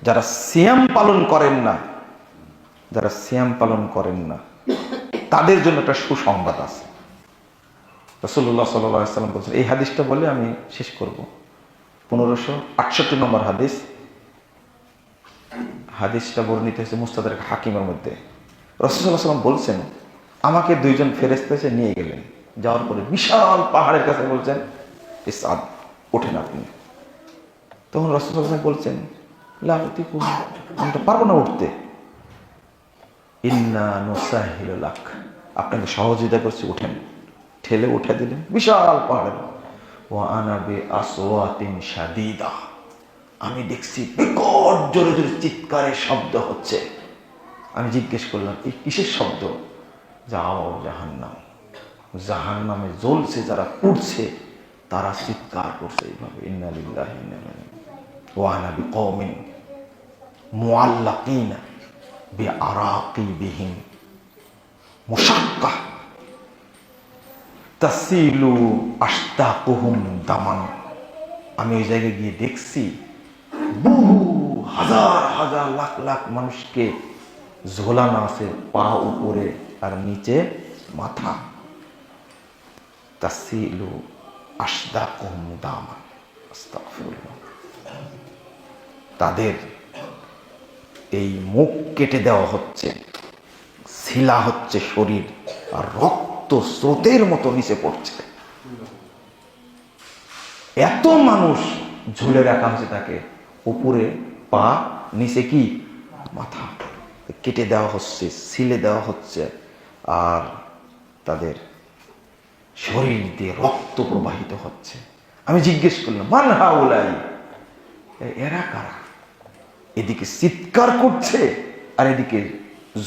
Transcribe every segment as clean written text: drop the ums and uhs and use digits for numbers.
যারা সিয়াম পালন করেন না, যারা সিয়াম পালন করেন না তাদের জন্য একটা সুসংবাদ আছে। রাসূলুল্লাহ সাল্লাল্লাহু আলাইহি ওয়াসাল্লাম বলেছেন, এই হাদিসটা বলে আমি শেষ করব। 1568 নম্বর হাদিস। হাদিসটা বর্ণিত হয়েছে মুস্তাদরাক হাকিমের মধ্যে। রাসূলুল্লাহ সাল্লাল্লাহু আলাইহি ওয়াসাল্লাম বলছেন, আমাকে দুইজন ফেরেশতা এসে নিয়ে গেলেন। যাওয়ার পরে বিশাল পাহাড়ের কাছে বলছেন, ইসআদ, ওঠেন আপনি। তখন রাসূলুল্লাহ সাল্লাল্লাহু আলাইহি ওয়াসাল্লাম বলছেন, লা উতিকু, আমি তো পারবো না উঠতে। ইন্না নুসাহিলু লাক, আপনাকে সহযোগিতা করছি, উঠেন। ঠেলে উঠে দিলেন বিশাল পাহাড়ের। ওয়া আনা বিআসওয়াতিন শাদীদা, আমি দেখছি বিকট জোরে জোরে চিৎকারের শব্দ হচ্ছে। আমি জিজ্ঞেস করলাম, এই কিসের শব্দ? যাও জাহান্নাম, জাহান্নামে জ্বলছে যারা, পুড়ছে তারা চিৎকার করছে এইভাবে, ইন্না লিল্লাহি ওয়া ইন্না ইলাইহি রাজিউন। ওয়া আনা বিকওমিন মুআল্লাকিনা বিআরাকিবিহিম মুশাক্কা তাসিলু আশতাকুহুম দামান। আমি ওই জায়গায় গিয়ে দেখছি বহু হাজার হাজার লাখ লাখ মানুষকে ঝোলানো আছে, পা উপরে আর নিচে মাথা। তাসিলু আশতাকুহুম দামান, আস্তাগফিরুল্লাহ। তাদের এই মুখ কেটে দেওয়া হচ্ছে, শিলা হচ্ছে শরীর, আর রক্ত স্রোতের মতো নিচে পড়ছে। এত মানুষ ঝুলে রাখা হচ্ছে তাকে, উপরে পা, নিচে কি মাথা। কেটে দেওয়া হচ্ছে, ছিলে দেওয়া হচ্ছে, আর তাদের শরীর দিয়ে রক্ত প্রবাহিত হচ্ছে। আমি জিজ্ঞেস করলাম, মান হাউলাই, এরা কারা? এদিকে চিৎকার করছে আর এদিকে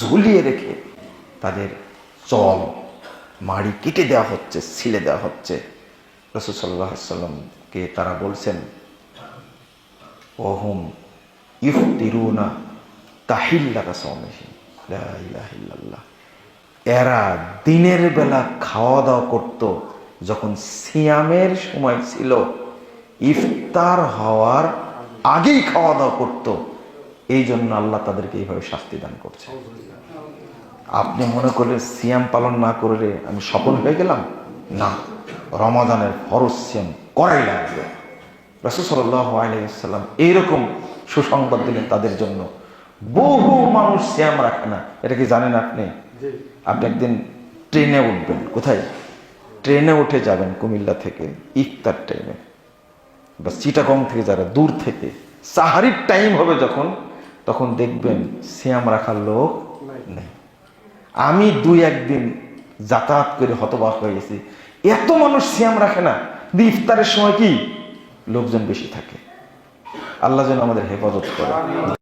ঝুলিয়ে রেখে তাদের চল মাড়ি কেটে দেওয়া হচ্ছে, ছিলে দেওয়া হচ্ছে। রাসূল সাল্লাল্লাহু আলাইহি ওয়াসাল্লামকে তারা বলছেন, ওহুম ইফতিরুনা তাহিল্লাতা সাওমিহিম, লা ইলাহা ইল্লাল্লাহ। এরা দিনের বেলা খাওয়া দাওয়া করত, যখন সিয়ামের সময় ছিল, ইফতার হওয়ার আগেই খাওয়া দাওয়া করত। এই জন্য আল্লাহ তাদেরকে এইভাবে শাস্তি দান করছে। আপনি মনে করলেন সিয়াম পালন না করলে আমি সফল হয়ে গেলাম? না, রমাদানের ফরজ সিয়াম করাই লাগবে। রাসূল সাল্লাল্লাহু আলাইহি ওয়াসাল্লাম এইরকম সুসংবাদ দিলেন তাদের জন্য। বহু মানুষ সিয়াম রাখে না, এটা কি জানেন আপনি? আপনি একদিন ট্রেনে উঠবেন, কোথায়? ট্রেনে উঠে যাবেন কুমিল্লা থেকে ইফতার টাইমে, বা চিটাগং থেকে যারা দূর থেকে, সাহারির টাইম হবে যখন, তখন দেখবেন সিয়াম রাখার লোক নেই। আমি 2-1 দিন যাতায়াত করে হতবাক হয়ে গেছি, এত মানুষ সিয়াম রাখে না, ইফতারের সময় কি লোকজন বেশি থাকে। আল্লাহ যেন আমাদের হেফাজত করে।